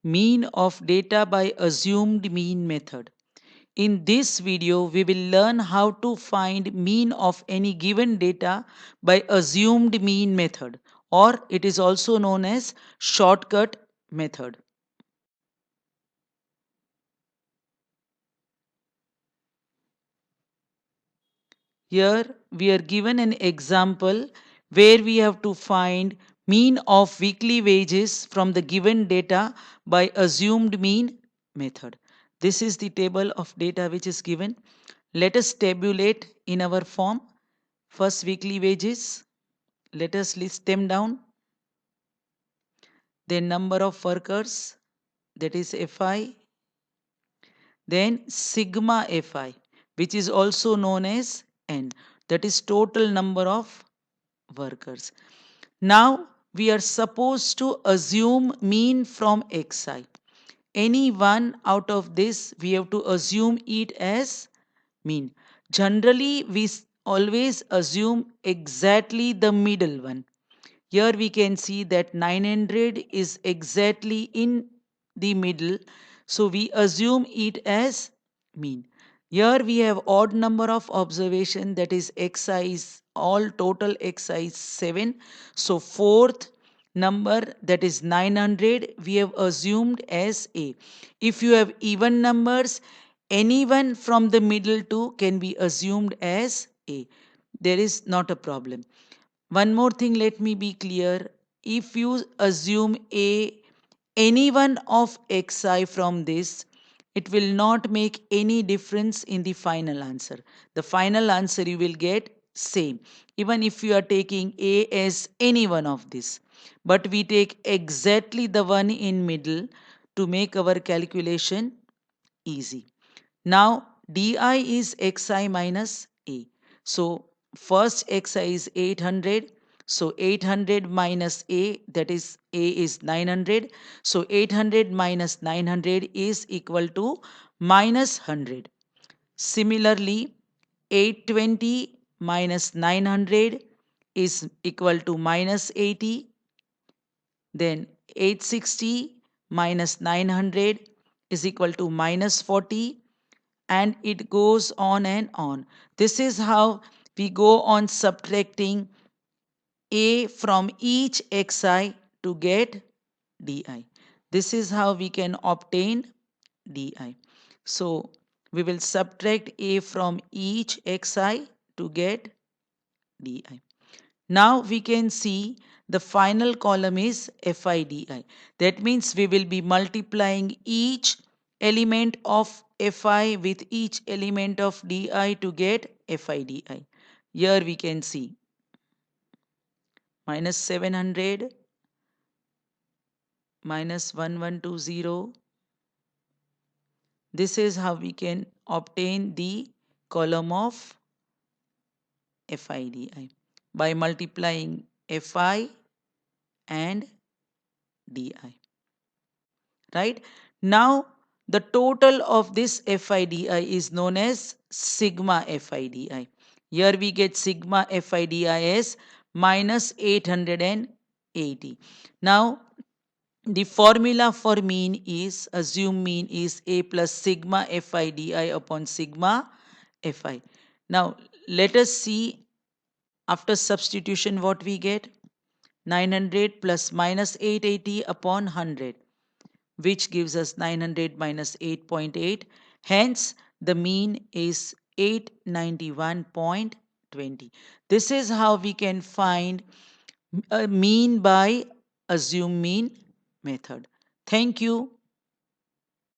mean of data by assumed mean method. In this video, we will learn how to find mean of any given data by assumed mean method, or it is also known as shortcut method. Here we are given an example where we have to find mean of weekly wages from the given data by assumed mean method. This is the table of data which is given. Let us tabulate in our form. First, weekly wages. Let us list them down. Then number of workers, that is Fi. Then sigma Fi, which is also known as N, that is total number of workers. Now we are supposed to assume mean from Xi. Any one out of this we have to assume it as mean. Generally we always assume exactly the middle one. Here we can see that 900 is exactly in the middle. So we assume it as mean. Here we have odd number of observation, that is xi is all total xi is 7. So fourth number, that is 900, we have assumed as A. If you have even numbers, anyone from the middle two can be assumed as A. There is not a problem. One more thing, let me be clear. If you assume any one of xi from this, it will not make any difference in the final answer. The final answer you will get same, even if you are taking a as any one of this. But we take exactly the one in middle to make our calculation easy. Now di is xi minus a. So first xi is 800. So 800 minus a, that is a is 900. So 800 minus 900 is equal to minus 100. Similarly, 820 minus 900 is equal to minus 80. Then 860 minus 900 is equal to minus 40, and it goes on and on. This is how we go on subtracting a from each xi to get di. This is how we can obtain di. So we will subtract a from each xi to get di. Now we can see the final column is FIDI. That means we will be multiplying each element of Fi with each element of Di to get FIDI. Here we can see minus 700 minus 1120. This is how we can obtain the column of FIDI by multiplying Fi and Di. Right? Now, the total of this FIDI is known as sigma FIDI. Here we get sigma FIDI as minus 880. Now, the formula for mean is, assume mean is A plus sigma FIDI upon sigma Fi. Now, let us see after substitution what we get. 900 plus minus 880 upon 100, which gives us 900 minus 8.8. Hence, the mean is 891.20. This is how we can find a mean by assume mean method. Thank you.